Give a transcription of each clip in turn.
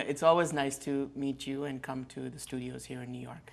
It's always nice to meet you and come to the studios here in New York.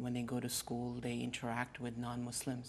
when they go to school they interact with non-Muslims,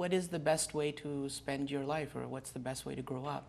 what is the best way to spend your life or what's the best way to grow up।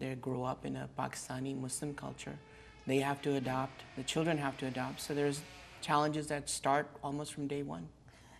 they grow up in a Pakistani Muslim culture, they have to adopt, the children have to adopt, so there's challenges that start almost from day one।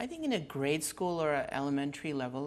I think in a grade school or a elementary level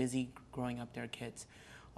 busy growing up their kids,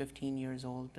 15 years old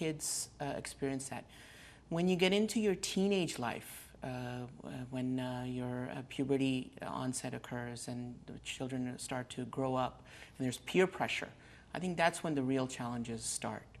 kids experience that. When you get into your teenage life, when your puberty onset occurs and the children start to grow up and there's peer pressure, I think that's when the real challenges start।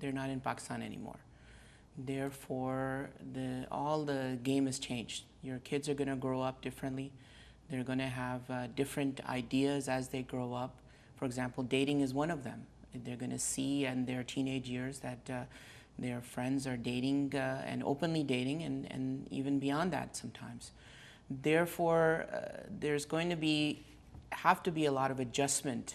they're not in Pakistan anymore, therefore all the game has changed। Your kids are going to grow up differently, they're going to have different ideas as they grow up। For example, dating is one of them। They're going to see in their teenage years that their friends are dating and openly dating and even beyond that sometimes। Therefore there's going to have to be a lot of adjustment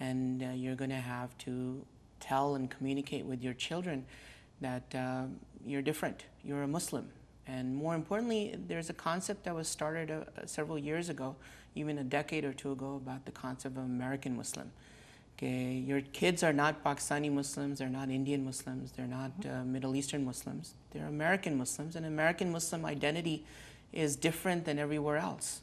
and you're going to have to tell and communicate with your children that you're different, you're a Muslim। And more importantly, there's a concept that was started several years ago, even a decade or two ago, about the concept of American Muslim, your kids are not Pakistani Muslims, they're not Indian Muslims, they're not Middle Eastern Muslims, they're American Muslims, and American Muslim identity is different than everywhere else.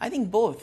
I think both.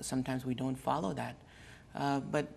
sometimes we don't follow that. But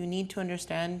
you need to understand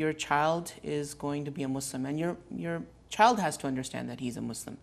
your child is going to be a Muslim, and your child has to understand that he's a Muslim.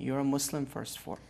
You're a Muslim first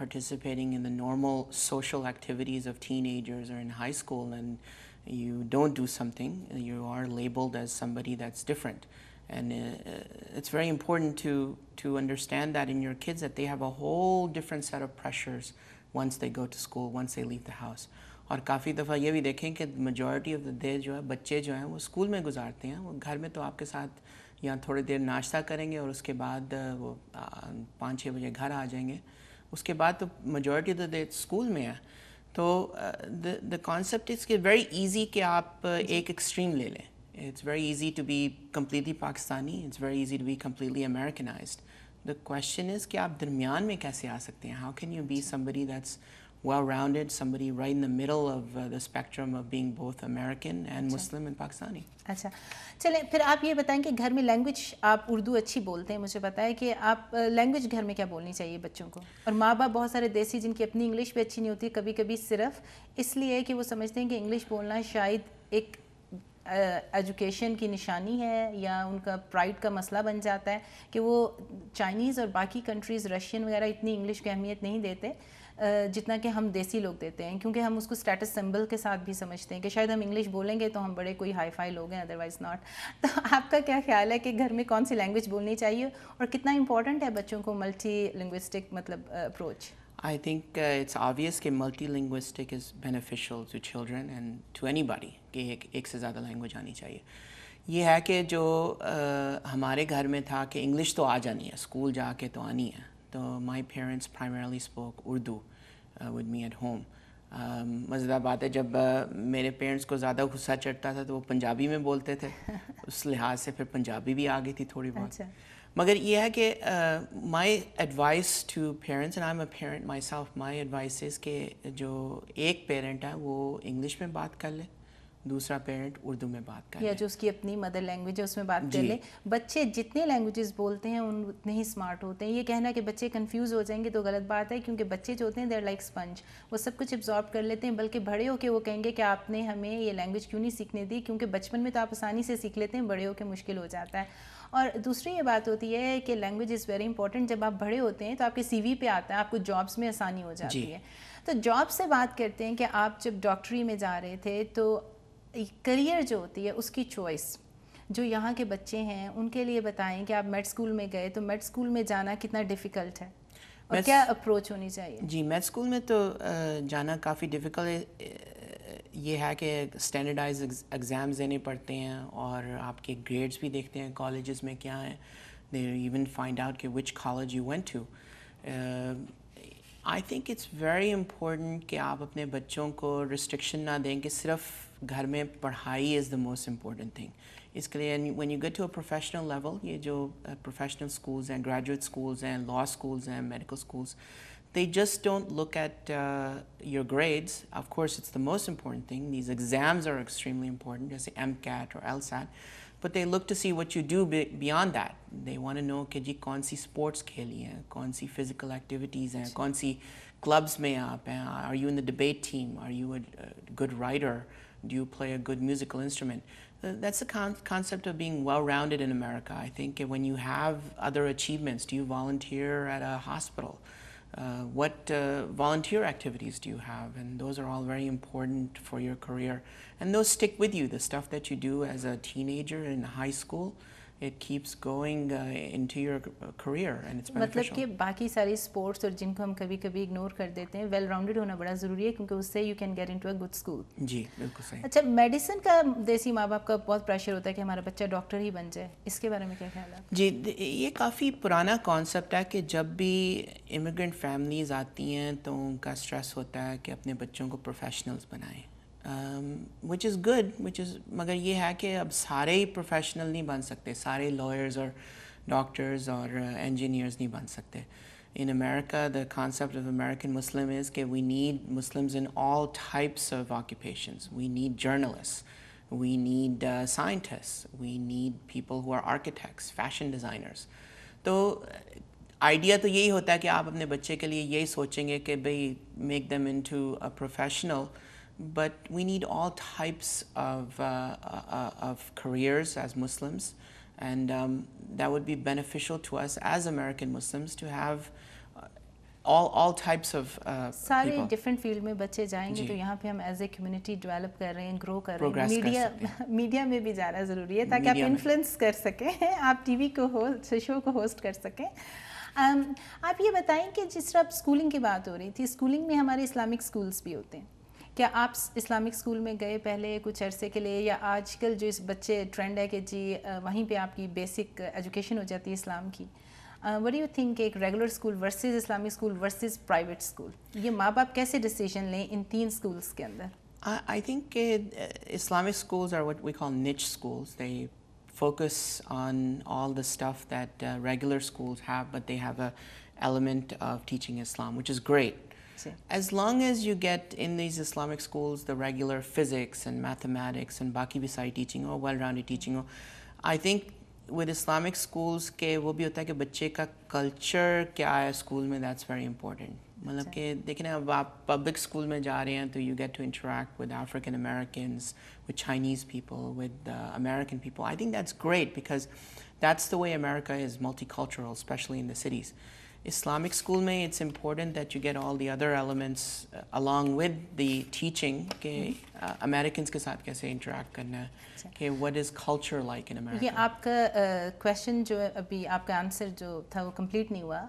participating in the normal social activities of teenagers or in high school and you don't do something, you are labeled as somebody that's different. And it's very important to understand that in your kids that they have a whole different set of pressures once they go to school, once they leave the house. اور کافی دفعہ یہ بھی دیکھیں کہ majority of the day جو ہے بچے جو ہیں وہ اسکول میں گزارتے ہیں. وہ گھر میں تو آپ کے ساتھ یا تھوڑی دیر ناشتہ کریں گے اور اس کے بعد وہ 5-6 بجے گھر آ جائیں گے. اس کے بعد تو majority of the day school میں ہے. تو دا کانسیپٹ از کہ ویری ایزی کہ آپ ایک ایکسٹریم لے لیں. It's very easy to be completely Pakistani, it's very easy to be completely Americanised. The question is کہ آپ درمیان میں کیسے آ سکتے ہیں. How can you be somebody that's well-rounded, somebody right in the middle of the spectrum of being both American and Muslim and Pakistani. اچھا چلیں پھر آپ یہ بتائیں کہ گھر میں لینگویج آپ اردو اچھی بولتے ہیں, مجھے پتا ہے کہ آپ لینگویج گھر میں کیا بولنی چاہیے بچوں کو؟ اور ماں باپ بہت سارے دیسی جن کی اپنی انگلش بھی اچھی نہیں ہوتی, کبھی کبھی صرف اس لیے کہ وہ سمجھتے ہیں کہ انگلش بولنا شاید ایک ایجوکیشن کی نشانی ہے یا ان کا پرائڈ کا مسئلہ بن جاتا ہے کہ وہ چائنیز اور باقی کنٹریز رشین وغیرہ اتنی انگلش کو اہمیت نہیں دیتے جتنا کہ ہم دیسی لوگ دیتے ہیں, کیونکہ ہم اس کو اسٹیٹس سمبل کے ساتھ بھی سمجھتے ہیں کہ شاید ہم انگلش بولیں گے تو ہم بڑے کوئی ہائی فائی لوگ ہیں, ادروائز ناٹ. تو آپ کا کیا خیال ہے کہ گھر میں کون سی لینگویج بولنی چاہیے اور کتنا امپورٹنٹ ہے بچوں کو ملٹی لنگوسٹک مطلب approach? I think it's obvious کہ multi-linguistic is beneficial to children and to anybody کہ ایک سے زیادہ لینگویج آنی چاہیے. یہ ہے کہ جو ہمارے گھر میں تھا کہ انگلش تو آ جانی ہے, اسکول جا کے تو آنی ہے. تو my parents primarily spoke Urdu with me at home. مزیدار بات ہے جب میرے پیرنٹس کو زیادہ غصہ چڑھتا تھا تو وہ پنجابی میں بولتے تھے, اس لحاظ سے پھر پنجابی بھی آ گئی تھی تھوڑی بہت. مگر یہ ہے کہ my advice to parents, and I am a parent myself, my advice is کہ جو ایک پیرنٹ ہے وہ انگلش میں بات کر لے, دوسرا پیرنٹ اردو میں بات کر لے, یا جو اس کی اپنی مدر لینگویج ہے اس میں بات کر لے. بچے جتنے لینگویجز بولتے ہیں ان اتنے ہی اسمارٹ ہوتے ہیں. یہ کہنا کہ بچے کنفیوز ہو جائیں گے تو غلط بات ہے, کیونکہ بچے جو ہوتے ہیں دیر لائک اسپنج, وہ سب کچھ ابزارب کر لیتے ہیں. بلکہ بڑے ہو کے وہ کہیں گے کہ آپ نے ہمیں یہ لینگویج کیوں نہیں سیکھنے دی, کیونکہ بچپن میں تو آپ آسانی سے سیکھ لیتے ہیں, بڑے ہو کے مشکل ہو جاتا ہے. اور دوسری یہ بات ہوتی ہے کہ لینگویج از ویری امپورٹنٹ. جب آپ بڑے ہوتے ہیں تو آپ کے سی وی پہ آتا ہے, آپ کو جابس میں آسانی ہو جاتی ہے. تو جاب سے بات کرتے ہیں کہ آپ جب ڈاکٹری میں جا رہے تھے تو کریئر جو ہوتی ہے اس کی چوائس جو یہاں کے بچے ہیں ان کے لیے بتائیں کہ آپ میڈ اسکول میں گئے تو میڈ اسکول میں جانا کتنا ڈیفیکلٹ ہے اور کیا اپروچ ہونی چاہیے؟ جی میڈ اسکول میں تو جانا کافی ڈیفیکلٹ یہ ہے کہ اسٹینڈرڈائز ایگزامز دینے پڑتے ہیں اور آپ کے گریڈس بھی دیکھتے ہیں کالجز میں کیا ہیں. دے ایون فائنڈ آؤٹ کہ which college you went to. I think it's very important کہ آپ اپنے بچوں کو ریسٹرکشن نہ دیں کہ صرف گھر میں پڑھائی is the most important thing. اس کے لیے when you get to a professional level, یہ جو پروفیشنل اسکولز ہیں, گریجویٹ اسکولز ہیں, لا اسکولز ہیں, medical schools, they just don't look at your grades. Of course, it's the most important thing. These exams are extremely important, just MCAT or LSAT. But they look to see what you do beyond that. They want to know کہ جی کون سی sports کھیلی ہیں, کون سی physical activities ہیں, کون سی clubs میں آپ ہیں, are you in the debate team, are you a good writer, do you play a good musical instrument. That's the concept of being well-rounded in America. I think when you have other achievements, do you volunteer at a hospital? What volunteer activities do you have? And those are all very important for your career. And those stick with you. The stuff that you do as a teenager in high school, it keeps going into your career and it's beneficial. مطلب کہ باقی ساری sports اور جن کو ہم کبھی کبھی اگنور کر دیتے ہیں, ویل راؤنڈیڈ ہونا بڑا ضروری ہے کیونکہ اس سے you can get into a good school. جی بالکل صحیح. اچھا, میڈیسن کا دیسی ماں باپ کا بہت پریشر ہوتا ہے کہ ہمارا بچہ ڈاکٹر ہی بن جائے, اس کے بارے میں کیا خیال ہے؟ جی یہ کافی پرانا کانسیپٹ ہے کہ جب بھی امیگرینٹ فیملیز آتی ہیں تو ان کا اسٹریس ہوتا ہے کہ اپنے بچوں کو پروفیشنلز بنائیں, وچ از گڈ, مگر یہ ہے کہ اب سارے ہی پروفیشنل نہیں بن سکتے, سارے لائرز اور ڈاکٹرز اور انجینئرز نہیں بن سکتے. In America, the concept of American Muslim is that we need Muslims in all types of occupations. We need journalists, we need scientists, we need people who are architects, fashion designers. تو idea تو یہی ہوتا ہے کہ آپ اپنے بچے کے لیے یہی سوچیں گے کہ بھئی make them into a professional, but we need all types of careers as Muslims, and that would be beneficial to us as American Muslims to have all types of سارے people. ڈفرینٹ فیلڈ میں بچے جائیں گے تو یہاں پہ ہم as a community develop کر رہے ہیں, گرو کر رہے ہیں. میڈیا میں بھی جانا ضروری ہے تاکہ آپ انفلوئنس کر سکیں, آپ ٹی وی کو شو کو ہوسٹ کر سکیں. آپ یہ بتائیں کہ جس طرح اسکولنگ کی بات ہو رہی تھی, اسکولنگ میں ہمارے اسلامک اسکولس بھی ہوتے ہیں. کیا آپ اسلامک اسکول میں گئے پہلے کچھ عرصے کے لیے, یا آج کل جو اس بچے ٹرینڈ ہے کہ جی وہیں پہ آپ کی بیسک ایجوکیشن ہو جاتی ہے اسلام کی, وٹ ڈو یو تھنک ایک regular school versus Islamic school versus private school, یہ ماں باپ کیسے ڈیسیژن لیں ان تین اسکولس کے اندر؟ I think Islamic schools are what we call niche schools. They focus on all the stuff that regular schools have, but they have a element of teaching Islam, which is great. As long as you get in these Islamic schools the regular physics and mathematics and باقی بھی ساری teaching who, well-rounded teaching who, I think with Islamic schools کہ وہ بھی ہوتا ہے کہ بچے کا کلچر کیا ہے اسکول میں, that's very important. مطلب کہ دیکھیں نا, اب آپ پبلک اسکول میں جا رہے ہیں تو you get to interact with African Americans, with Chinese people, with American people. I think that's great because that's the way America is multicultural, especially in the cities. Islamic school میں it's important that you get all the other elements along with the teaching کہ Americans کے ساتھ کیسے interact کرنا ہے, کہ what is culture like in America. یہ آپ کا کویشچن جو ابھی آپ کا آنسر جو تھا وہ کمپلیٹ نہیں ہوا.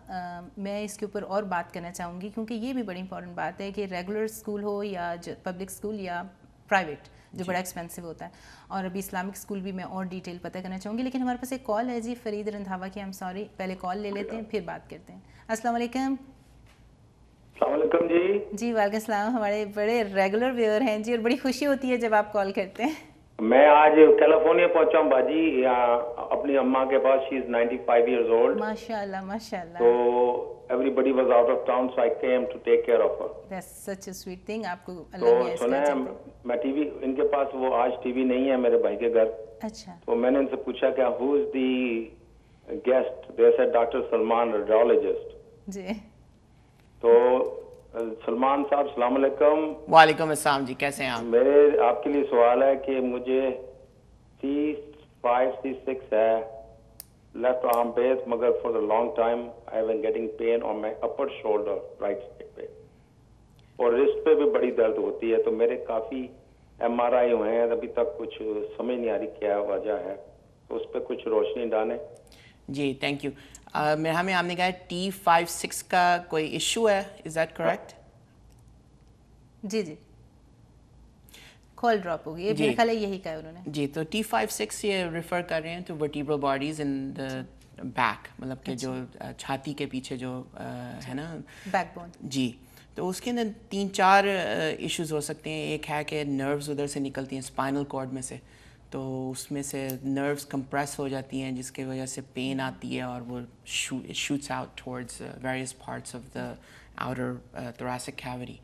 میں اس کے اوپر اور بات کرنا چاہوں گی کیونکہ یہ بھی بڑی امپورٹنٹ بات ہے کہ ریگولر اسکول ہو یا پبلک اسکول یا پرائیویٹ, جو بڑا ایکسپینسو ہوتا ہے, اور ابھی اسلامک اسکول بھی میں اور ڈیٹیل پتہ کرنا چاہوں گی. لیکن ہمارے پاس ایک کال ہے جی فرید رندھاوا کی, ہم سوری, پہلے کال لے لیتے ہیں پھر بات کرتے ہیں. السلام علیکم. السلام علیکم جی. جی وعلیکم السلام, ہمارے بڑے ریگولر ویور ہیں جی, اور بڑی خوشی ہوتی ہے جب آپ کال کرتے ہیں. میں آج کیلیفورنیا پہنچا ہوں باجی, اپنی اماں کے پاس. شی از 95 ایئرز اولڈ. ماشاء اللہ ماشاء اللہ. تو everybody was out of town, so I came to take care of her. That's such a sweet thing. آپ کو تو اللہ نے سنیں, میں ٹی وی, ان کے پاس وہ آج ٹی وی نہیں ہے میرے بھائی کے گھر. اچھا. تو میں نے ان سے پوچھا کہ who is the guest? They said Dr. Salman, radiologist. جی. تو سلمان صاحب السلام علیکم. وعلیکم السلام جی, کیسے ہیں آپ؟ میرے آپ کے لیے سوال ہے کہ مجھے C5 C6 ہے, left arm base, مگر for the long time I have been getting pain on my upper shoulder, right side پہ, اور wrist پہ بھی بڑی درد ہوتی ہے. تو میرے کافی MRI ہوئے ہیں, ابھی تک کچھ سمجھ نہیں آ رہی کیا وجہ ہے. تو اس پہ کچھ روشنی ڈالیں. جی تھینک یو. ہمیں آپ نے کہا T56 کا کوئی ایشو ہے, از دیٹ کریکٹ؟ جی جی کال ڈراپ ہوگی, یہ میرے خیال ہے یہی کہا انہوں نے. جی تو T56 یہ ریفر کر رہے ہیں to vertebral bodies in the back, مطلب کہ جو چھاتی کے پیچھے جو ہے نا بیک بون. جی تو اس کے اندر 3-4 ایشوز ہو سکتے ہیں. ایک ہے کہ نروز ادھر سے نکلتی ہیں اسپائنل کارڈ میں سے, تو اس میں سے نروز کمپریس ہو جاتی ہیں جس کی وجہ سے پین آتی ہے اور وہ shoots out towards various parts of the outer thoracic cavity.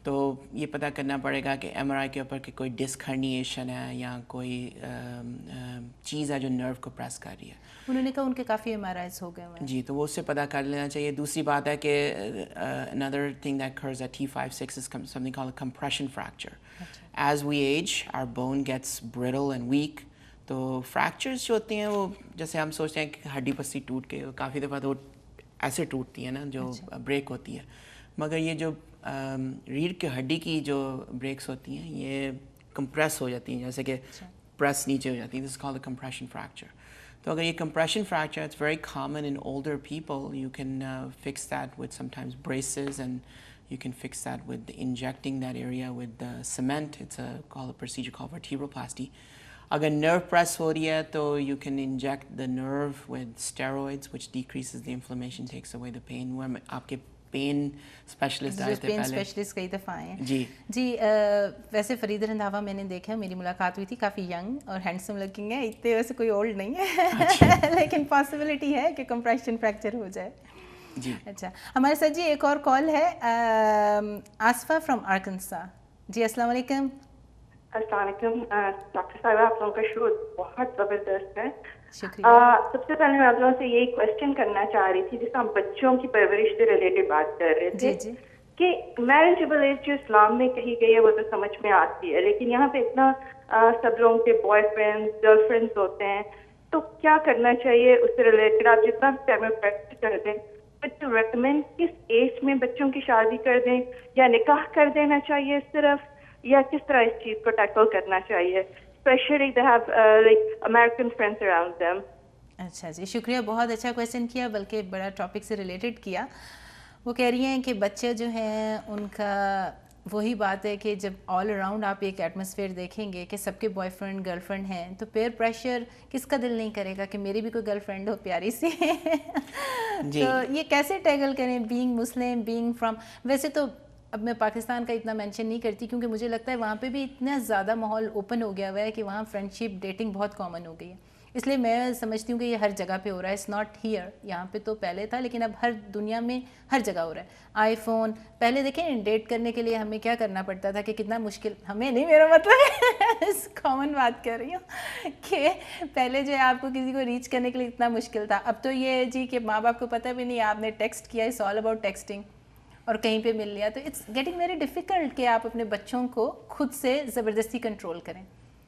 تو یہ پتہ کرنا پڑے گا کہ ایم آر آئی کے اوپر کہ کوئی ڈسک ہرنیشن ہے یا کوئی چیز ہے جو نرو کو پریس کر رہی ہے. انہوں نے کہا ان کے کافی ایم آر آئیز ہو گئے ہوئے ہیں. جی تو وہ اس سے پتہ کر لینا چاہیے. دوسری بات ہے کہ another thing that occurs at T56 is something called a compression fracture. As we age, our bone gets brittle and weak. تو فریکچرز جو ہوتے ہیں وہ جیسے ہم سوچتے ہیں کہ ہڈی پستی ٹوٹ کے, کافی دفعہ تو ایسے ٹوٹتی ہے نا جو بریک ہوتی ہے, مگر یہ جو ریڑھ کی ہڈی کی جو بریکس ہوتی ہیں یہ کمپریس ہو جاتی ہیں, جیسے کہ پریس نیچے ہو جاتی ہے. This is called a compression fracture. تو اگر یہ compression fracture it's very common in older people, you can fix that with sometimes braces and you can fix that with injecting that area with cement. It's called a procedure called vertebroplasty. اگر نرو press ہو رہی ہے تو you can inject the nerve with steroids which decreases the inflammation, takes away the pain. وہ آپ کے pain specialist آئے تھے پہلے. پین اسپیشلسٹ کئی دفعہ آئے ہیں. جی جی ویسے فرید رندھاوا میں نے دیکھا, میری ملاقات ہوئی تھی, کافی ینگ اور ہینڈسم لکنگ ہے, اتنے ویسے کوئی اولڈ نہیں ہے لیکن پاسبلٹی ہے کہ کمپریشن فریکچر ہو جائے. جی اچھا ہمارے ساتھ جی ایک اور کال ہے, آصفہ فرام آرکنسا. جی السلام علیکم. السلام علیکم ڈاکٹر صاحبہ, آپ لوگوں کا شو بہت زبردست ہے. شکریہ. سب سے پہلے میں آپ لوگوں سے یہی کوشچن کرنا چاہ رہی تھی, جس ہم بچوں کی پرورش سے ریلیٹڈ بات کر رہے تھے, جی کہ میرجبل ایج جو اسلام میں کہی گئی ہے وہ تو سمجھ میں آتی ہے, لیکن یہاں پہ اتنا سب لوگوں کے بوائے فرینڈس گرل فرینڈس ہوتے ہیں, تو کیا کرنا چاہیے اس سے ریلیٹڈ؟ آپ جتنا ٹائم پریکٹس کر دیں, بٹ ریکمینڈ کس ایج میں بچوں کی شادی کر دیں, یا نکاح کر دینا چاہیے صرف, یا کس طرح اس چیز کو ٹیکل کرنا چاہیے, especially they have like American friends around them. اچھا جی شکریہ, بہت اچھا کویشچن کیا, بلکہ بڑا ٹاپک سے ریلیٹڈ کیا. وہ کہہ رہی ہیں کہ بچے جو ہیں ان کا وہی بات ہے کہ جب آل اراؤنڈ آپ ایک ایٹماسفیئر دیکھیں گے کہ سب کے بوائے فرینڈ گرل فرینڈ ہیں, تو پیئر پریشر کس کا دل نہیں کرے گا کہ میری بھی کوئی گرل فرینڈ ہو پیاری سی. تو یہ کیسے ٹیکل کریں, بینگ مسلم, بینگ فرام, ویسے تو اب میں پاکستان کا اتنا مینشن نہیں کرتی کیونکہ مجھے لگتا ہے وہاں پہ بھی اتنا زیادہ ماحول اوپن ہو گیا ہوا ہے کہ وہاں فرینڈ شپ ڈیٹنگ بہت کامن ہو گئی ہے, اس لیے میں سمجھتی ہوں کہ یہ ہر جگہ پہ ہو رہا ہے. اٹس ناٹ ہیئر, یہاں پہ تو پہلے تھا لیکن اب ہر دنیا میں ہر جگہ ہو رہا ہے. آئی فون, پہلے دیکھیں ڈیٹ کرنے کے لیے ہمیں کیا کرنا پڑتا تھا کہ کتنا مشکل, ہمیں نہیں, میرا مطلب کامن بات کر رہی ہوں کہ پہلے جو ہے آپ کو کسی کو ریچ کرنے کے لیے اتنا مشکل تھا. اب تو یہ جی کہ ماں باپ کو پتہ بھی نہیں, آپ نے ٹیکسٹ کیا, اٹس آل اباؤٹ ٹیکسٹنگ, اور کہیں پہ مل لیا, تو اٹس گیٹنگ ویری ڈیفیکلٹ کہ آپ اپنے بچوں کو خود سے زبردستی کنٹرول کریں.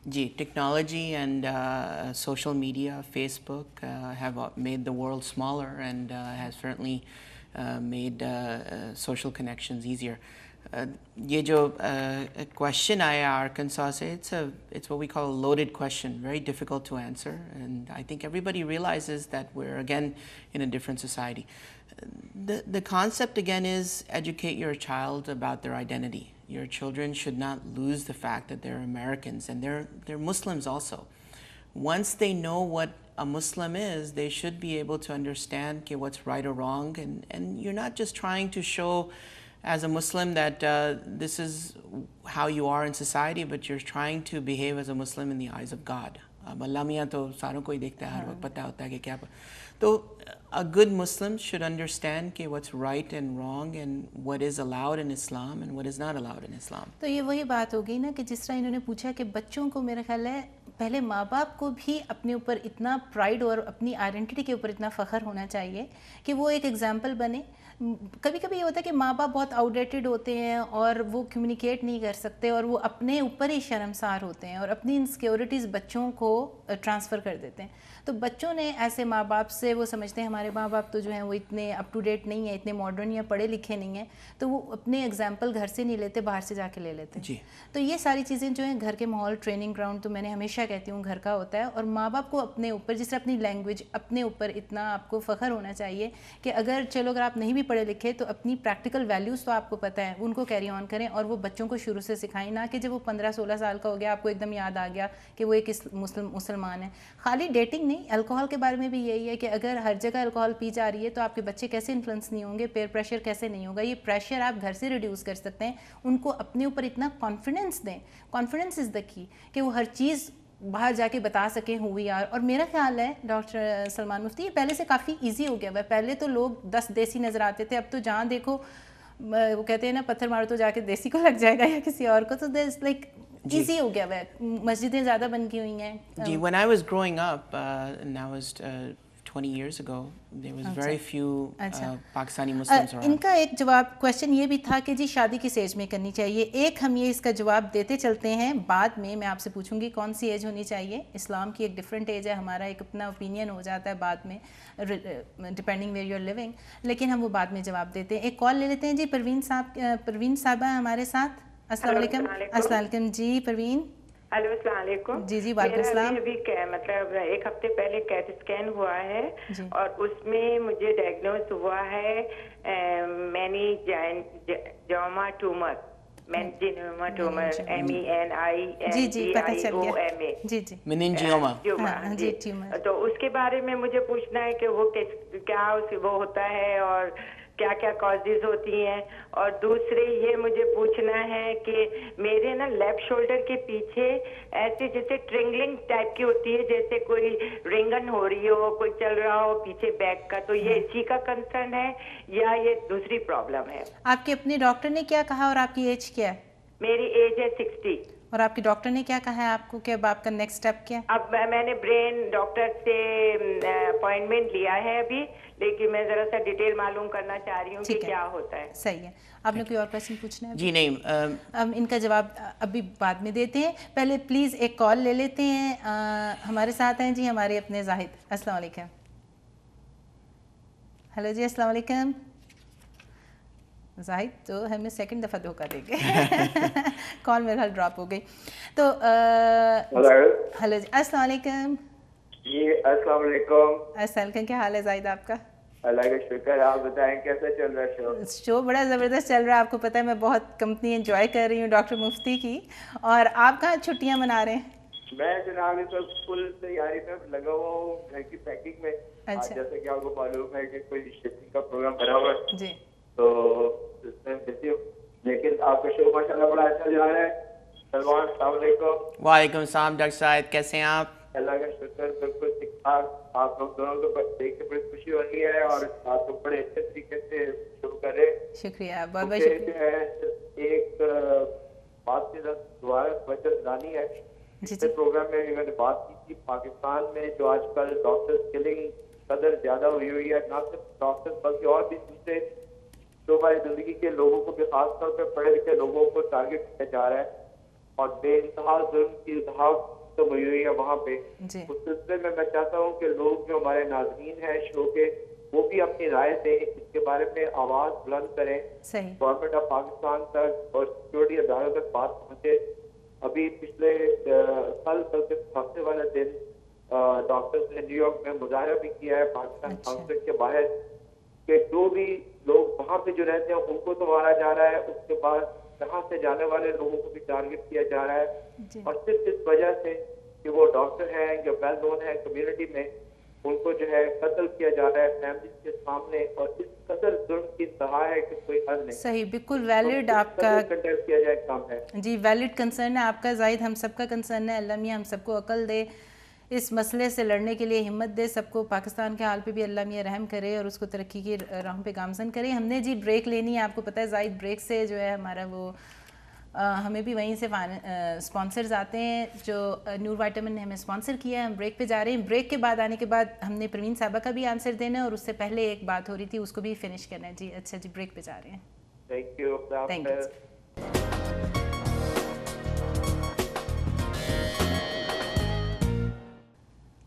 جی technology and social media, Facebook have made the world smaller and has certainly made social connections easier. یہ جو question آیا آرکنسا سے, it's what we call a loaded question, very difficult to answer, and I think everybody realizes that we're again in a different society. The concept again is educate your child about their identity. Your children should not lose the fact that they're Americans and they're Muslims also. Once they know what a Muslim is, they should be able to understand what's right or wrong, and you're not just trying to show as a Muslim that this is how you are in society, but you're trying to behave as a Muslim in the eyes of God. اب اللہ میاں تو ساروں کو ہی دیکھتا ہے, ہر وقت پتہ ہوتا ہے کہ کیا, تو a good Muslim should understand کہ what's right and wrong and what is allowed in Islam and what is not allowed in Islam. تو یہ وہی بات ہو گئی نا کہ جس طرح انہوں نے پوچھا کہ بچوں کو, میرا خیال ہے پہلے ماں باپ کو بھی اپنے اوپر اتنا پرائڈ اور اپنی آئیڈینٹی کے اوپر اتنا فخر ہونا چاہیے کہ وہ ایک ایگزامپل بنے. کبھی کبھی یہ ہوتا ہے کہ ماں باپ بہت آؤٹ ڈیٹڈ ہوتے ہیں اور وہ کمیونیکیٹ نہیں کر سکتے, اور وہ اپنے اوپر ہی شرمسار ہوتے ہیں اور اپنی انسیکیورٹیز بچوں کو ٹرانسفر کر دیتے ہیں. تو بچوں نے ایسے ماں باپ سے, وہ سمجھتے ہیں ہمارے ماں باپ تو جو ہیں وہ اتنے اپ ٹو ڈیٹ نہیں ہیں, اتنے ماڈرن یا پڑھے لکھے نہیں ہیں, تو وہ اپنے ایگزامپل گھر سے نہیں لیتے, باہر سے جا کے لے لیتے ہیں. جی تو یہ ساری چیزیں جو ہیں گھر کے ماحول, ٹریننگ گراؤنڈ, تو میں نے ہمیشہ ہمیشہ کہتی ہوں گھر کا ہوتا ہے, اور ماں باپ کو اپنے اوپر جس طرح اپنی لینگویج اپنے اوپر اتنا آپ کو فخر ہونا چاہیے کہ اگر چلو اگر آپ نہیں بھی پڑھے لکھے تو اپنی پریکٹیکل ویلیوز تو آپ کو پتہ ہے ان کو کیری آن کریں, اور وہ بچوں کو شروع سے سکھائیں, نہ کہ جب وہ 15-16 سال کا ہو گیا آپ کو ایک دم یاد آ گیا کہ وہ ایک مسلمان ہے. خالی ڈیٹنگ نہیں, الکوہول کے بارے میں بھی یہی ہے کہ اگر ہر جگہ الکوہول پی جا رہی ہے تو آپ کے بچے کیسے انفلوئنس نہیں ہوں گے, پیئر پریشر کیسے نہیں ہوگا. یہ پریشر آپ گھر سے ریڈیوس کر سکتے ہیں, ان کو اپنے اوپر اتنا کانفیڈنس دیں. کانفیڈنس از دا کی کہ وہ ہر چیز باہر جا کے بتا سکیں ہو وی آر. اور میرا خیال ہے ڈاکٹر سلمان مفتی, یہ پہلے سے کافی ایزی ہو گیا ہوا ہے. پہلے تو لوگ 10 دیسی نظر آتے تھے, اب تو جہاں دیکھو وہ کہتے ہیں نا پتھر مارو تو جا کے دیسی کو لگ جائے گا یا کسی اور کو, تو دس لائک ایزی ہو گیا ہوا ہے. مسجدیں زیادہ بن کی ہوئی ہیں. جی, when I was growing up, and I was 20 years ago, there was very few Pakistani Muslims around. ان کا ایک جواب کویشچن یہ بھی تھا کہ جی شادی کس ایج میں کرنی چاہیے. ایک ہم یہ اس کا جواب دیتے چلتے ہیں, بعد میں آپ سے پوچھوں گی کون سی ایج ہونی چاہیے. اسلام کی ایک ڈفرینٹ ایج ہے, ہمارا ایک اپنا اوپینین ہو جاتا ہے بعد میں depending where you are living, لیکن ہم وہ بعد میں جواب دیتے ہیں. ایک کال لے لیتے ہیں جی. پروین صاحبہ ہمارے ساتھ. السلام علیکم. السلام علیکم جی پروین. ہیلو السلام علیکم. جی جی وعلیکم السلام. ابھی مطلب ایک ہفتے پہلے کیٹ اسکین ہوا ہے اور اس میں مجھے ڈائگنوز ہوا ہے مینینجائوما ٹیومر. مینینجائوما ٹیومر مینینجیوما. تو اس کے بارے میں مجھے پوچھنا ہے کہ وہ کیا وہ ہوتا ہے اور کیا کیا کازز ہوتی ہیں. اور دوسرے یہ مجھے پوچھنا ہے کہ میرے نا لیفٹ شولڈر کے پیچھے ایسے جیسے ٹرنگلنگ ٹائپ کی ہوتی ہے, جیسے کوئی رنگن ہو رہی ہو, کوئی چل رہا ہو پیچھے بیک کا. تو یہ اسی کا کنسرن ہے یا یہ دوسری پرابلم ہے؟ آپ کے اپنے ڈاکٹر نے کیا کہا اور آپ کی ایج کیا ہے؟ میری ایج ہے 60. اور آپ کے ڈاکٹر نے کیا کہا ہے آپ کو کہ اب آپ کا نیکسٹ اسٹیپ کیا؟ اب میں نے برین ڈاکٹر سے اپوائنٹمنٹ لیا ہے ابھی, لیکن میں ذرا سا ڈیٹیل معلوم کرنا چاہ رہی ہوں کہ کیا ہوتا ہے. صحیح ہے. آپ نے کوئی اور کویشچن پوچھنا ہے؟ جی نہیں, ہم ان کا جواب ابھی بعد میں دیتے ہیں. پہلے پلیز ایک کال لے لیتے ہیں. ہمارے ساتھ ہیں جی ہمارے اپنے زاہد. السلام علیکم. ہیلو جی السلام علیکم. زاہد تو ہمیں سیکنڈ دفعہ دھوکہ دے گئے, کال میرے حال ڈراپ ہو گئی. تو ہیلو جی السلام علیکم. جی السلام علیکم. السلام علیکم. کیا حال ہے زاہد آپ کا؟ اللہ کا شکر. آپ بتائیں کیسا چل رہا ہے شو؟ بڑا زبردست چل رہا ہے. آپ کو پتہ ہے میں بہت کمپنی انجوائے کر رہی ہوں ڈاکٹر مفتی کی. اور آپ کہاں چھٹیاں منا رہے ہیں؟ میں جناب اس وقت فل تیاری میں لگا ہوا ہوں گھر کی پیکنگ میں. جیسے کہ آپ کو معلوم ہے کہ کوئی شفٹنگ کا پروگرام بنا ہوا ہے جی, تو اس میں بزی ہوں. لیکن آپ کا شو ماشاء اللہ بڑا اچھا جا رہا ہے. سلمان السلام علیکم. وعلیکم السلام ڈاکٹر صاحب, کیسے ہیں آپ؟ اللہ کا شکر بالکل ٹھیک ٹھاک. آپ لوگ دونوں کو دیکھ کے بڑی خوشی ہو رہی ہے اور آپ کو بڑے اچھے طریقے سے شروع کریں. شکریہ, بہت بہت شکریہ. ایک بات کی دوبارہ بچت دانی ہے. اس پروگرام میں نے بات کی تھی پاکستان میں جو آج کل ڈاکٹر کلنگ قدر زیادہ ہوئی ہے, نہ صرف ڈاکٹر بلکہ اور بھی دوسرے شعبہ زندگی کے لوگوں کو بھی, خاص طور پہ پڑھے لکھے لوگوں کو ٹارگیٹ کیا جا رہا ہے اور بے انتہا ظلم کی انتہا تو ہوئی ہوئی ہے وہاں پہ. اس سلسلے میں میں چاہتا ہوں کہ لوگ جو ہمارے ناظرین ہیں شو کے وہ بھی اپنی رائے دیں, اس کے بارے میں آواز بلند کریں. گورنمنٹ آف پاکستان تک اور سیکورٹی اداروں تک بات پہنچے. ابھی پچھلے کل ہفتے والے دن ڈاکٹرز نے نیو یارک میں مظاہرہ بھی کیا ہے پاکستان کانسلیٹ کے باہر کہ جو بھی لوگ وہاں پہ جو رہتے ہیں ان کو تو مارا جا رہا ہے, اس کے بعد یہاں سے جانے والے لوگوں کو بھی ٹارگیٹ کیا جا رہا ہے. اور صرف اس وجہ سے کہ وہ ڈاکٹر ہیں یا ویل نون ہے کمیونٹی میں, ان کو جو ہے قتل کیا جا رہا ہے فیملی کے سامنے. اور اس قدر ظلم کی انتہا ہے کہ کوئی حد نہیں. صحیح, بالکل ویلڈ آپ کا کنڈیکٹ کیا جائے کام ہے. جی ویلڈ کنسرن ہے آپ کا زاہد, ہم سب کا کنسرن ہے. اللہ میاں ہم سب کو عقل دے, اس مسئلے سے لڑنے کے لیے ہمت دے سب کو. پاکستان کے حال پہ بھی اللہ میاں رحم کرے اور اس کو ترقی کی راہوں پہ گامزن کرے. ہم نے جی بریک لینی ہے, آپ کو پتہ ہے زاہد بریک سے جو ہے ہمارا وہ ہمیں بھی وہیں سے اسپانسرز آتے ہیں جو نور وائٹامن نے ہمیں اسپانسر کیا ہے. ہم بریک پہ جا رہے ہیں. بریک کے بعد آنے کے بعد ہم نے پروین صاحبہ کا بھی آنسر دینا ہے اور اس سے پہلے ایک بات ہو رہی تھی اس کو بھی فنش کرنا ہے. جی اچھا جی بریک پہ جا رہے ہیں. Thank you. Thank you.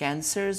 cancers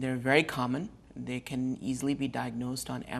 They're very common. They can easily be diagnosed on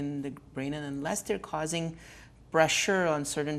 in the brain, and unless they're causing pressure on certain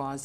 cause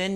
then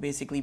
basically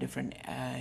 different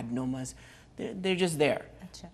adenomas, they're just there.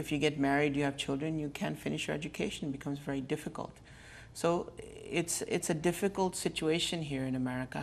if you get married, you have children, you can't finish your education, it becomes very difficult. So it's a difficult situation here in America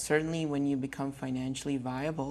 certainly when you become financially viable,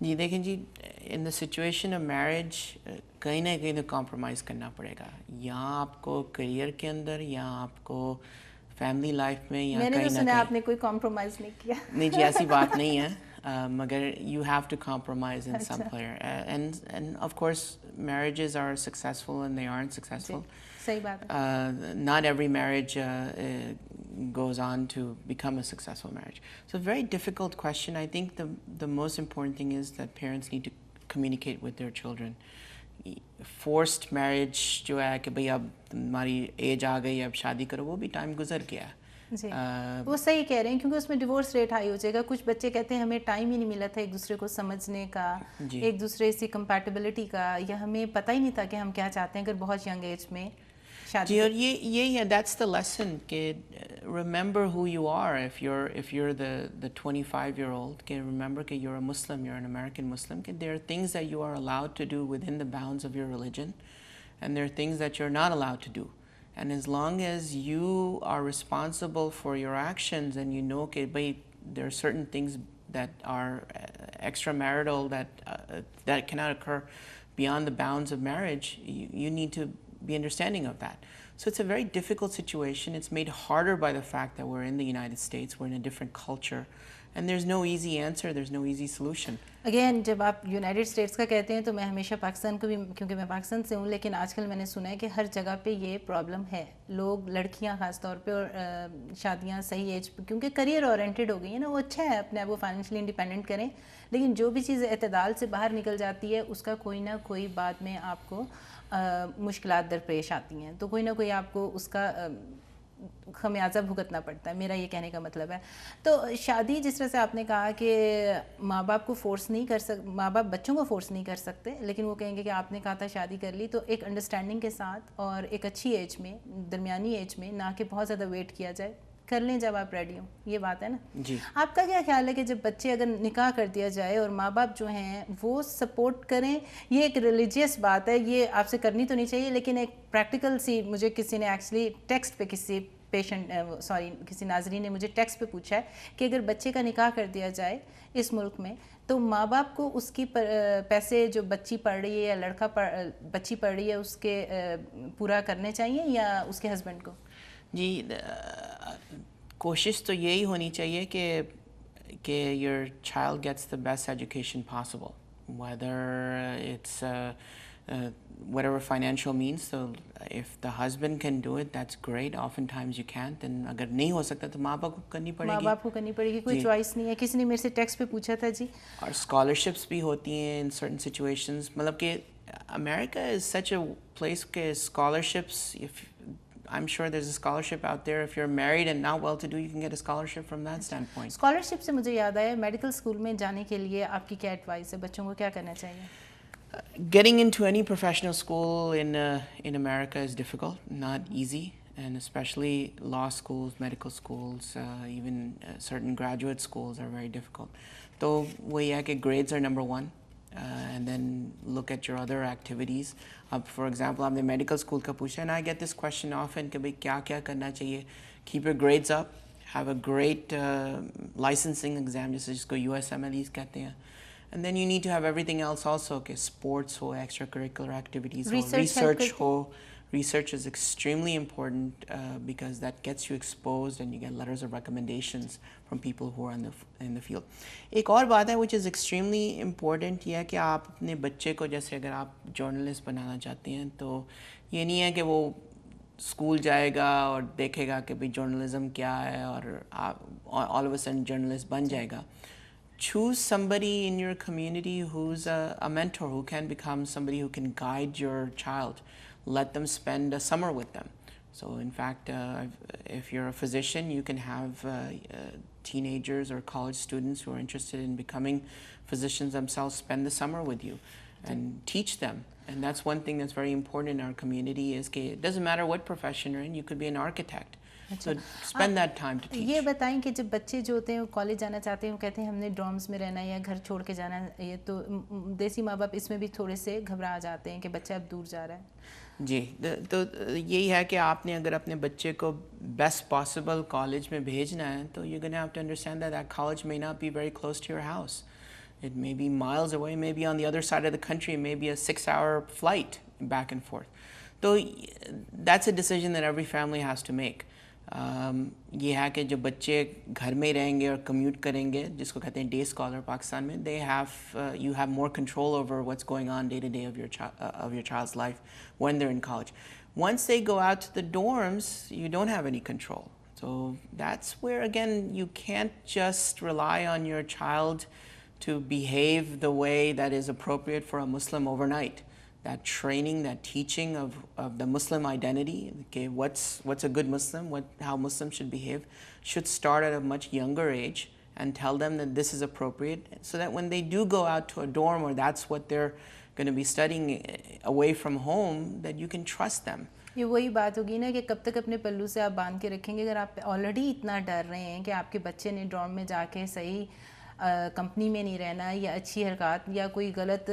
جی دیکھیں جی ان the situation of marriage کہیں نہ کہیں تو compromise کرنا پڑے گا، یا آپ کو کریئر کے اندر یا آپ کو فیملی لائف میں، یا میں نے کہیں تو نہ سنا کہیں آپ نے کوئی کمپرومائز نہیں کیا. نہیں جی ایسی بات نہیں ہے، مگر you have to compromise in some player and of course marriages are successful and they aren't successful. صحیح بات ہے. Not every marriage goes on to become a successful marriage. So a very difficult question. I think the most important thing is that parents need to communicate with their children. Forced marriage جو ہے کہ بھئی اب ہماری age آ گئی اب شادی کرو، وہ بھی ٹائم گزر گیا. جی وہ صحیح کہہ رہے ہیں کیونکہ اس میں ڈیورس ریٹ ہائی ہو جائے گا. کچھ بچے کہتے ہیں ہمیں ٹائم ہی نہیں ملا تھا ایک دوسرے کو سمجھنے کا، ایک دوسرے سے کمپیٹیبلٹی کا، یا ہمیں پتہ ہی نہیں تھا کہ ہم کیا چاہتے ہیں اگر بہت ینگ ایج میں شادی. جی اور یہی ہے دیٹس دا لیسن کہ remember who you are if your the 25-year-old کہ ریممبر کہ you are a Muslim, you are an American Muslim, کہ there are things that you are allowed to do within the bounds of your religion and there are things that you are not allowed to do. And as long as you are responsible for your actions and you know that there are certain things that are extramarital that cannot occur beyond the bounds of marriage, you need to be understanding of that. So it's a very difficult situation. It's made harder by the fact that we're in the United States, we're in a different culture, and there's no easy answer, there's no easy solution. Again جب آپ United States کا کہتے ہیں تو میں ہمیشہ پاکستان کو بھی، کیونکہ میں پاکستان سے ہوں، لیکن آج کل میں نے سنا ہے کہ ہر جگہ پہ یہ پرابلم ہے. لوگ لڑکیاں خاص طور پہ اور شادیاں صحیح ایج پہ کیونکہ کریئر اورینٹیڈ ہو گئی ہیں نا، وہ اچھا ہے اپنے آپ کو فائنینشلی انڈیپینڈنٹ کریں، لیکن جو بھی چیز اعتدال سے باہر نکل جاتی ہے اس کا کوئی نہ کوئی بعد میں آپ کو مشکلات درپیش آتی ہیں. تو کوئی نہ کوئی آپ کو اس کا خمیازہ بھگتنا پڑتا ہے، میرا یہ کہنے کا مطلب ہے. تو شادی جس طرح سے آپ نے کہا کہ ماں باپ کو فورس نہیں کر سکتے، ماں باپ بچوں کو فورس نہیں کر سکتے، لیکن وہ کہیں گے کہ آپ نے کہا تھا شادی کر لی، تو ایک انڈرسٹینڈنگ کے ساتھ اور ایک اچھی ایج میں، درمیانی ایج میں، نہ کہ بہت زیادہ ویٹ کیا جائے، کر لیں جب آپ ریڈی ہوں. یہ بات ہے نا جی. آپ کا کیا خیال ہے کہ جب بچے اگر نکاح کر دیا جائے اور ماں باپ جو ہیں وہ سپورٹ کریں؟ یہ ایک ریلیجیس بات ہے، یہ آپ سے کرنی تو نہیں چاہیے، لیکن ایک پریکٹیکل سی، مجھے کسی نے ایکچولی ٹیکسٹ پہ کسی ناظرین نے مجھے ٹیکسٹ پہ پوچھا ہے کہ اگر بچے کا نکاح کر دیا جائے اس ملک میں تو ماں باپ کو اس کی پیسے جو بچی پڑھ رہی ہے یا لڑکا بچی پڑھ رہی ہے اس کے پورا کرنے چاہیے یا اس کے ہسبینڈ کو؟ جی کوشش تو یہی ہونی چاہیے کہ your child gets the best education possible, whether it's whatever financial means. So if the husband can do it, that's great. Oftentimes you can't, and اگر نہیں ہو سکتا تو ماں باپ کو کرنی پڑے گی. ماں باپ کو کرنی پڑے گی، کوئی چوائس نہیں ہے. کسی نے میرے سے ٹیکسٹ پہ پوچھا تھا جی. اور اسکالرشپس بھی ہوتی ہیں in certain situations. مطلب کہ America is such a place کہ scholarships, I'm sure there's a scholarship out there. If you're married and not well-to-do, you can get a scholarship from that standpoint. Scholarship سے مجھے یاد آیا، medical school میں جانے کے لیے آپ کی کیا ایڈوائس ہے؟ بچوں کو کیا کرنا چاہیے؟ Getting into any professional school in America is difficult, not easy, and especially law schools, medical schools, even certain graduate schools are very difficult. So وہی ہے کہ grades are number one, and then look at your other activities. For example, آپ نے medical school کا پوچھا, and I get this question often کہ بھئی کیا کیا کرنا چاہیے. Keep your grades up, have a great licensing exam جس کو USMLEs کہتے ہیں. And then you need to have everything else also, کہ sports who, extracurricular activities who, research who. Research is extremely important because that gets you exposed and you get letters of recommendations from people who are in the field. ایک اور بات ہے which is extremely important یہ ہے کہ آپ اپنے بچے کو، جیسے اگر آپ جرنلسٹ بنانا چاہتے ہیں تو یہ نہیں ہے کہ وہ اسکول جائے گا اور دیکھے گا کہ بھئی جرنلزم کیا ہے اور all of a sudden journalist بن جائے گا. Choose somebody in your community who's a mentor, who can become somebody who can guide your child. Let them spend a summer with them. So in fact, if you're a physician, you can have teenagers or college students who are interested in becoming physicians themselves spend the summer with you and teach them. And that's one thing that's very important in our community is that it doesn't matter what profession you're in, you could be an architect. So spend that time to teach. یہ بتائیں کہ جب بچے جو ہوتے ہیں college جانا چاہتے ہیں، وہ کہتے ہیں ہم نے ڈورمز میں رہنا ہے یا گھر چھوڑ کے جانا ہے، یہ تو دیسی ماں باپ اس میں بھی تھوڑے سے گھبرا جاتے ہیں کہ بچہ اب دور جا رہا ہے. جی تو یہی ہے کہ آپ نے اگر اپنے بچے کو بیسٹ پاسبل کالج میں بھیجنا ہے تو you gonna have to understand that college may not be very close to your house. It may be miles away, maybe on the other side of the country, maybe a 6-hour flight back and forth. So that's a decision that every family has to make. یہ ہے کہ جو بچے گھر میں رہیں گے اور کمیوٹ کریں گے, جس کو کہتے ہیں ڈے اسکالر پاکستان میں, you have more control over what's going on day to day of your child's life when they're in college. Once they go out to the dorms, you don't have any control. So that's where, again, you can't just rely on your child to behave the way that is appropriate for a Muslim overnight. That training, that teaching of the Muslim identity, okay, what's a good Muslim, how Muslims should behave, should start at a much younger age and tell them that this is appropriate, so that when they do go out to a dorm or that's what they're going to be studying away from home, that you can trust them. یہ وہی بات ہوگی نا کہ کب تک اپنے پلو سے آپ باندھ کے رکھیں گے. اگر آپ آلریڈی اتنا ڈر رہے ہیں کہ آپ کے بچے نے ڈورم میں جا کے صحیح کمپنی میں نہیں رہنا یا اچھی حرکات یا کوئی غلط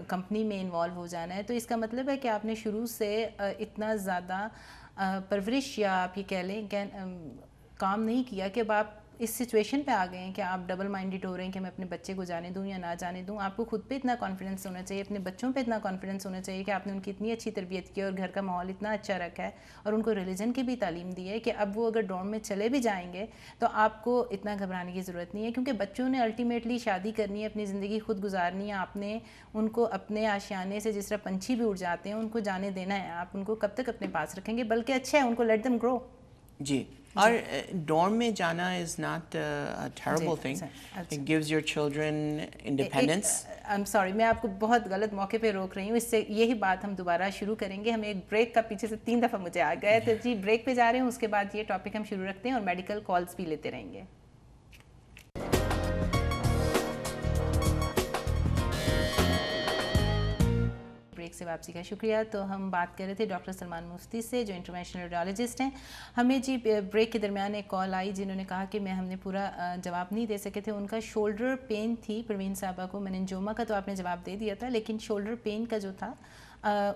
کمپنی میں انوالو ہو جانا ہے, تو اس کا مطلب ہے کہ آپ نے شروع سے اتنا زیادہ پرورش یا آپ یہ کہہ لیں کام نہیں کیا کہ اب آپ اس سچویشن پہ آ گئے ہیں کہ آپ ڈبل مائنڈڈ ہو رہے ہیں کہ میں اپنے بچے کو جانے دوں یا نہ جانے دوں. آپ کو خود پہ اتنا کانفیڈنس ہونا چاہیے, اپنے بچوں پہ اتنا کانفیڈنس ہونا چاہیے کہ آپ نے ان کی اتنی اچھی تربیت کی اور گھر کا ماحول اتنا اچھا رکھا ہے اور ان کو ریلیجن کی بھی تعلیم دی ہے کہ اب وہ اگر ڈورم میں چلے بھی جائیں گے تو آپ کو اتنا گھبرانے کی ضرورت نہیں ہے, کیونکہ بچوں نے الٹیمیٹلی شادی کرنی ہے, اپنی زندگی خود گزارنی ہے. آپ نے ان کو اپنے آشیانے سے جس طرح پنچھی بھی اڑ جاتے ہیں ان کو جانے دینا ہے. آپ ان کو کب تک اپنے پاس رکھیں گے, بلکہ اچھا ہے ان کو لیٹ دم گرو. جی, اور ڈورم میں جانا is not a terrible thing. It gives your children independence. I'm sorry, میں آپ کو بہت غلط موقع پہ روک رہی ہوں. اس سے یہی بات ہم دوبارہ شروع کریں گے. ہمیں ایک بریک کا پیچھے سے 3 دفعہ مجھے آ گیا ہے, تو جی بریک پہ جا رہے ہیں, اس کے بعد یہ ٹاپک ہم شروع رکھتے ہیں اور میڈیکل کالز بھی لیتے رہیں گے. بریک سے واپسی کا شکریہ. تو ہم بات کر رہے تھے ڈاکٹر سلمان مفتی سے, جو انٹرنیشنل ریڈیالوجسٹ ہیں. ہمیں جی بریک کے درمیان ایک کال آئی جنہوں نے کہا کہ ہم نے پورا جواب نہیں دے سکے تھے. ان کا شولڈر پین تھی پروین صاحبہ کو, میننجوما کا تو آپ نے جواب دے دیا تھا, لیکن شولڈر پین کا جو تھا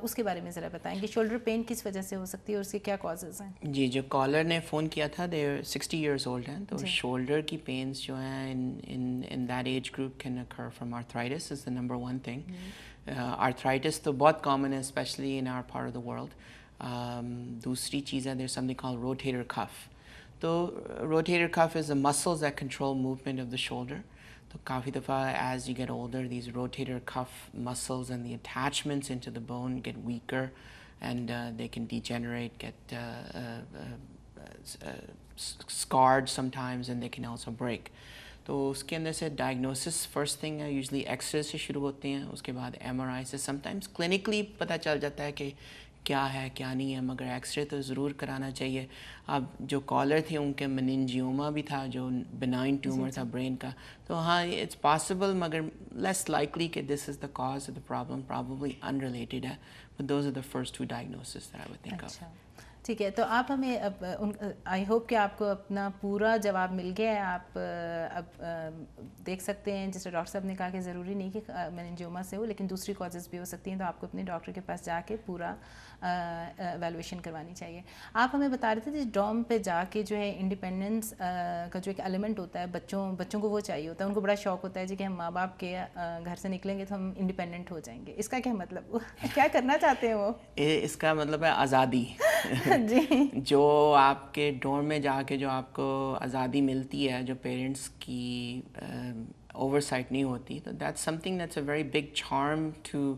اس کے بارے میں ذرا بتائیں کہ شولڈر پین کس وجہ سے ہو سکتی ہے اور اس کے کیا کازز ہیں. جی, جو کالر نے فون کیا تھا دے 60 ایئرس اولڈ ہیں, تو شولڈر کی پینس جو ہیں in that age group can occur from arthritis is the number 1 thing. Arthritis تو بہت کامن ہے especially in our part of the world. دوسری چیز ہے دیر سم تھنگ کال روٹیٹر کف. تو rotator cuff is the muscles that control movement of the shoulder. تو کافی دفعہ as you get older these rotator cuff muscles and the attachments into the bone get weaker and they can degenerate, get scarred sometimes and they can also break. تو اس کے اندر سے diagnosis first thing ہے usually X ray سے شروع ہوتے ہیں, اس کے بعد ایم آر آئی سے. سم ٹائمس کلینکلی پتہ چل جاتا ہے کہ کیا ہے کیا نہیں ہے, مگر ایکس رے تو ضرور کرانا چاہیے. اب جو کالر تھے ان کے مننجیوما بھی تھا, جو بنائن ٹیومر تھا برین کا, تو ہاں اٹس پاسبل, مگر لیس لائکلی کہ this is the cause of the problem, probably unrelated ہے. But those are the first 2 diagnoses that I would think of. ٹھیک ہے, تو آپ ہمیں آئی ہوپ کہ آپ کو اپنا پورا جواب مل گیا ہے. آپ اب دیکھ سکتے ہیں, جیسے ڈاکٹر صاحب نے کہا کہ ضروری نہیں کہ میننجوما سے ہو, لیکن دوسری کازز بھی ہو سکتی ہیں, تو آپ کو اپنے ڈاکٹر کے پاس جا کے پورا ایویلویشن کروانی چاہیے. آپ ہمیں بتا رہے تھے ڈوم پہ جا کے جو ہے انڈیپینڈنس کا جو ایک ایلیمنٹ ہوتا ہے, بچوں کو وہ چاہیے ہوتا ہے, ان کو بڑا شوق ہوتا ہے جی کہ ہم ماں باپ کے گھر سے نکلیں گے تو ہم انڈیپینڈنٹ ہو جائیں گے. اس کا کیا مطلب, کیا کرنا چاہتے ہیں وہ؟ اس کا مطلب ہے آزادی. جی, جو آپ کے ڈورم میں جا کے جو آپ کو آزادی ملتی ہے, جو پیرنٹس کی اوور سائٹ نہیں ہوتی, تو that's something that's a very big charm to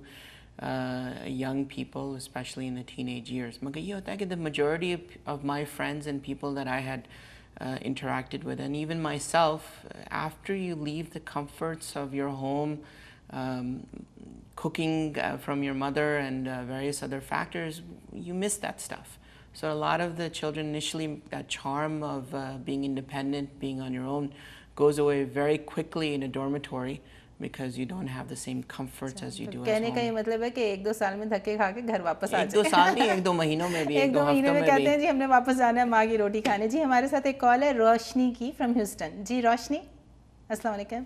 young people, especially in the teenage years. مگر یہ ہوتا ہے کہ the majority of my friends and people that I had interacted with, and even myself, after you leave the comforts of your home, cooking from your mother and various other factors, you miss that stuff. So a lot of the children initially, that charm of being independent, being on your own, goes away very quickly in a dormitory, because you don't have the same comforts as you do at home. کہنے کا یہ مطلب ہے کہ 1-2 سال میں دھکے کھا کے گھر واپس آ جائیں. 1-2 سال نہیں, 1-2 مہینوں میں بھی, 1-2 مہینے میں کہتے ہیں جی ہم نے واپس جانا ہے ماں کی روٹی کھانے. جی ہمارے ساتھ ایک کال ہے روشنی کی فرام ہیوسٹن. جی روشنی, السلام علیکم.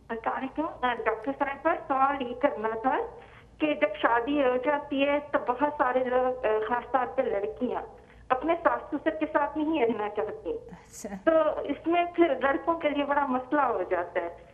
السلام علیکم. ڈاکٹر صاحب پر سوال یہ کرنا تھا کہ جب شادی ہو جاتی ہے تو بہت سارے لوگ, خاص طور پہ لڑکیاں, اپنے ساس سسر کے ساتھ نہیں رہنا چاہتی, تو اس میں پھر لڑکوں کے لیے بڑا مسئلہ ہو جاتا ہے.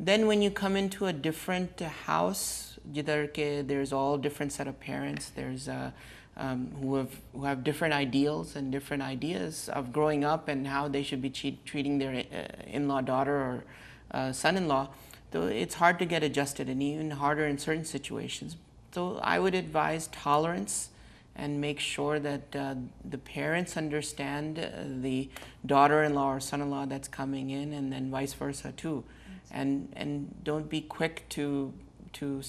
Then when you come into a different house, jidhar ke there's all different set of parents, there's who have different ideals and different ideas of growing up and how they should be treating their in-law daughter or son-in-law. So it's hard to get adjusted, and even harder in certain situations. So I would advise tolerance and make sure that the parents understand the daughter-in-law or son-in-law that's coming in, and then vice versa too. And don't be quick to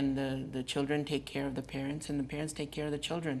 and the children take care of the parents and the parents take care of the children.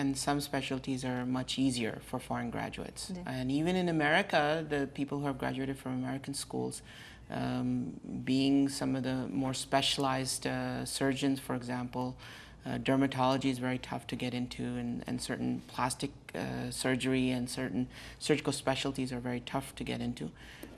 and some specialties are much easier for foreign graduates. Yeah. And even in America, the people who have graduated from American schools, being some of the more specialized surgeons, for example, dermatology is very tough to get into, and certain plastic surgery and certain surgical specialties are very tough to get into.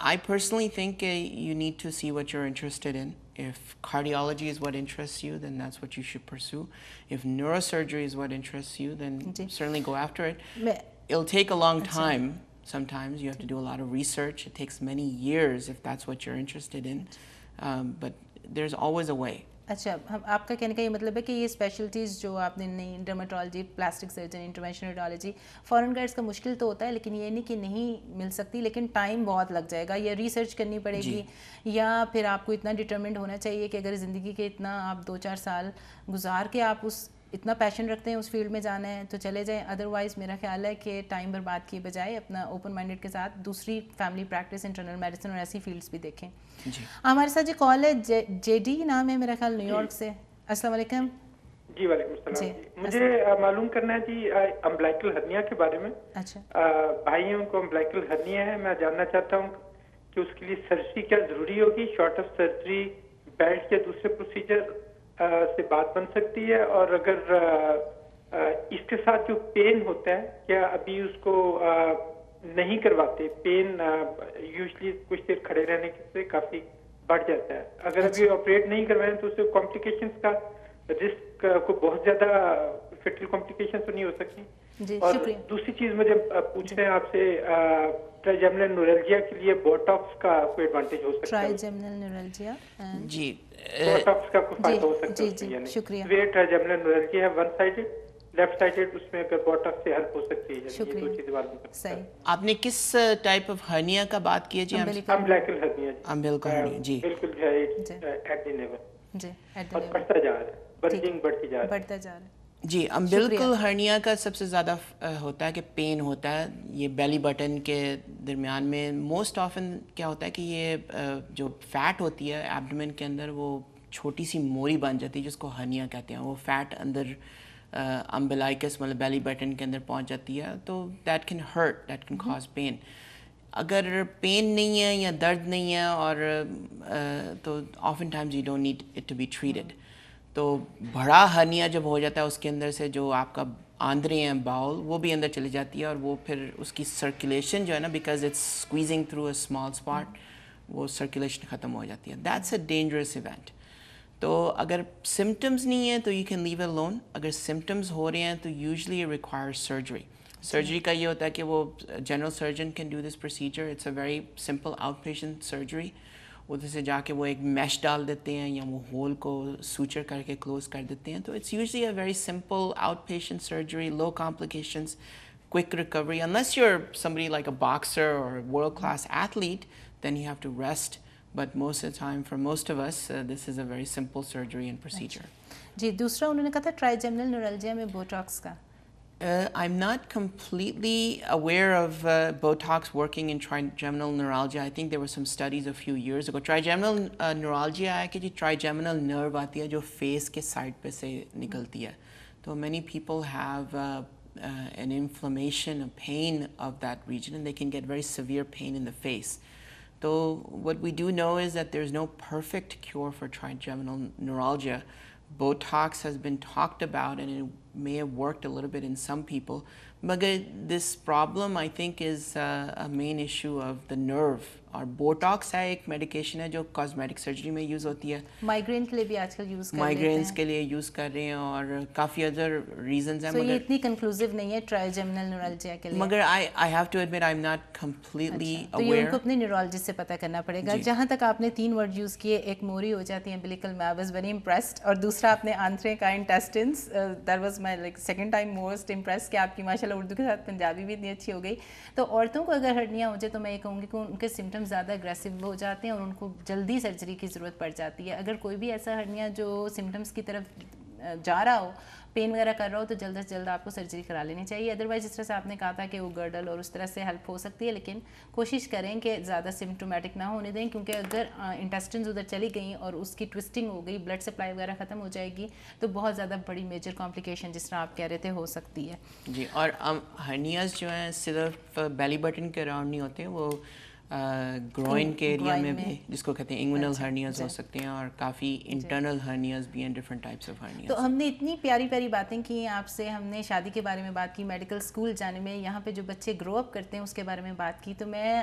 I personally think you need to see what you're interested in. If cardiology is what interests you, then that's what you should pursue. If neurosurgery is what interests you, then certainly go after it. It'll take a long time. Sometimes you have to do a lot of research. It takes many years if that's what you're interested in. But there's always a way. اچھا, آپ کا کہنے کا یہ مطلب ہے کہ یہ اسپیشلٹیز جو آپ نے نہیں, ڈرماٹولوجی, پلاسٹک سرجن, انٹرونشنل ریڈیالوجی, فورن گائڈس کا مشکل تو ہوتا ہے, لیکن یہ نہیں کہ نہیں مل سکتی, لیکن ٹائم بہت لگ جائے گا, یا ریسرچ کرنی پڑے گی, یا پھر آپ کو اتنا ڈٹرمنڈ ہونا چاہیے کہ اگر زندگی کے اتنا آپ 2-4 سال گزار کے آپ اس اتنا پیشن رکھتے ہیں اس فیلڈ میں جانا ہے تو چلے جائیں. ادروائز میرا خیال ہے کہ ٹائم برباد کیے بجائے اپنا اوپن مائنڈیڈ کے ساتھ دوسری فیملی پریکٹس, انٹرنل میڈیسن اور ایسی فیلڈس بھی دیکھیں. ہمارے ساتھ جو کال ہے جے ڈی نام ہے میرا خیال, نیو یارک سے. السلام علیکم. جی وعلیکم السلام. مجھے معلوم کرنا ہے جی امبلائکل ہرنیا کے بارے میں. اچھا, بھائیوں کو امبلائکل ہرنیا ہے, میں جاننا چاہتا ہوں کہ اس کے لیے سرجری کیا ضروری ہوگی, شارٹ آف سرجری, بیلٹ یا دوسرے پروسیجر سے بات بن سکتی ہے, اور اگر اس کے ساتھ جو پین ہوتا ہے کیا ابھی اس کو نہیں کرواتے؟ پین یوزلی کچھ دیر کھڑے رہنے سے کافی بڑھ جاتا ہے. اگر ابھی آپریٹ نہیں کروائیں تو اس سے کمپلیکیشنز کا رسک کو بہت زیادہ فیٹل کمپلیکیشن تو نہیں ہو سکتی. اور دوسری چیز مجھے پوچھنا ہے آپ سے, ٹرائیجیمنل نیورالجیا کے لیے بوٹاکس کا کوئی ایڈوانٹیج ہو سکتا ہے؟ ٹرائیجیمنل نیورالجیا, جی بوٹاکس کا کوئی فائدہ ہو سکتا ہے؟ جی شکریہ. ٹرائیجیمنل نیورالجیا ہے ون سائڈڈ, لیفٹ سائڈڈ, اس میں اگر بوٹاکس سے ہیلپ ہو سکتی ہے. شکریہ. آپ نے کس ٹائپ آف ہرنیا کا بات کی ہے؟ جی امبلیکل ہرنیا. امبلیکل ہرنیا, جی بالکل ایٹ دی نیور, جی اور بڑھتا جا رہا ہے, برجنگ بڑھتی جا رہی ہے. جی امبلیکل ہرنیا کا سب سے زیادہ ہوتا ہے کہ پین ہوتا ہے یہ بیلی بٹن کے درمیان میں. موسٹ آفن کیا ہوتا ہے کہ یہ جو فیٹ ہوتی ہے ایبڈومن کے اندر وہ چھوٹی سی موری بن جاتی ہے جس کو ہرنیا کہتے ہیں. وہ فیٹ اندر امبلائکس مطلب بیلی بٹن کے اندر پہنچ جاتی ہے, تو that can hurt, that can cause pain. اگر پین نہیں ہے یا درد نہیں ہے اور تو often times you don't need it to be treated. تو بڑا ہرنیا جب ہو جاتا ہے اس کے اندر سے جو آپ کا آندرے ہیں باؤل وہ بھی اندر چلی جاتی ہے, اور وہ پھر اس کی سرکولیشن جو ہے نا, because it's squeezing through a small spot, وہ سرکولیشن ختم ہو جاتی ہے. That's a dangerous event. تو اگر سمٹمز نہیں ہیں تو you can leave alone. اگر سمٹمز ہو رہے ہیں تو یوزلی ریکوائر سرجری. سرجری کا یہ ہوتا ہے کہ وہ general surgeon can do this procedure. It's a very simple outpatient surgery. ادھر سے جا کے وہ ایک میش ڈال دیتے ہیں یا وہ ہول کو سوچر کر کے کلوز کر دیتے ہیں. تو it's usually a very simple outpatient surgery, low complications, quick recovery. unless you're somebody like a boxer or a world class athlete, then you have to rest. But most of the time, for most of us, this is a very simple surgery and procedure. جی دوسرا انہوں نے کہا تھا ٹرائیجیمنل neuralgia میں Botox کا. I'm not completely aware of Botox working in trigeminal neuralgia. I think there were some studies a few years ago. Trigeminal neuralgia ہے کہ جی trigeminal nerve آتی ہے جو face کے side پہ سے نکلتی ہے. تو many people have an inflammation, a pain of that region, and they can get very severe pain in the face. So what we do know is that there's no perfect cure for trigeminal neuralgia. Botox has been talked about and it may have worked a little bit in some people. But this problem I think is a main issue of the nerve. اور Botox ہے ایک medication ہے جو cosmetic surgery میں use ہوتی ہے. Migraine کے لیے بھی آج کل یوز کر رہے ہیں, مائیگرینس کے لیے یوز کر رہے ہیں, اور کافی ادر ریزنز ہیں. مگر یہ اتنی کنکلوسیو نہیں ہے ٹرائیجیمنل نیورالجیا کے لیے. مگر I have to admit I'm not completely aware. تو یہ ان کو اپنے نیورولوجسٹ سے پتہ کرنا پڑے گا. جہاں تک آپ نے 3 ورڈ یوز کیے, ایک موری ہو جاتی ہے امبلیکل میں, I was very impressed, اور دوسرا آپ نے آنترے کا انٹیسٹنس, that was my like second time most impressed کہ آپ کی ماشاءاللہ اردو کے ساتھ پنجابی بھی اتنی اچھی ہو گئی. تو عورتوں کو اگر ہرنیا ہو جائے تو میں یہ کہوں گی کہ ان کے سمٹمز زیادہ اگریسو ہو جاتے ہیں اور ان کو جلدی سرجری کی ضرورت پڑ جاتی ہے. اگر کوئی بھی ایسا ہرنیا جو سمٹمز کی طرف جا رہا ہو, پین وغیرہ کر رہا ہو, تو جلد سے جلد آپ کو سرجری کرا لینی چاہیے. ادروائز جس طرح سے آپ نے کہا تھا کہ وہ گرڈل اور اس طرح سے ہیلپ ہو سکتی ہے, لیکن کوشش کریں کہ زیادہ سمٹومیٹک نہ ہونے دیں, کیونکہ اگر انٹیسٹنز ادھر چلی گئیں اور اس کی ٹوسٹنگ ہو گئی, بلڈ سپلائی وغیرہ ختم ہو جائے گی, تو بہت زیادہ بڑی میجر کمپلیکیشن جس طرح آپ کہہ رہے تھے ہو سکتی ہے. جی, اور ہرنیاز جو ہیں صرف بیلی بٹن کے اراؤنڈ نہیں ہوتے, وہ گروئن کے ایریا میں بھی, جس کو کہتے ہیں انگونل ہرنیاز ہو سکتے ہیں, اور کافی انٹرنل ہرنیاز بھی ہیں, ڈفرنٹ ٹائپس آف ہرنیاز. تو ہم نے اتنی پیاری پیاری باتیں کی آپ سے, ہم نے شادی کے بارے میں بات کی, میڈیکل اسکول جانے میں, یہاں پہ جو بچے گرو اپ کرتے ہیں اس کے بارے میں بات کی. تو میں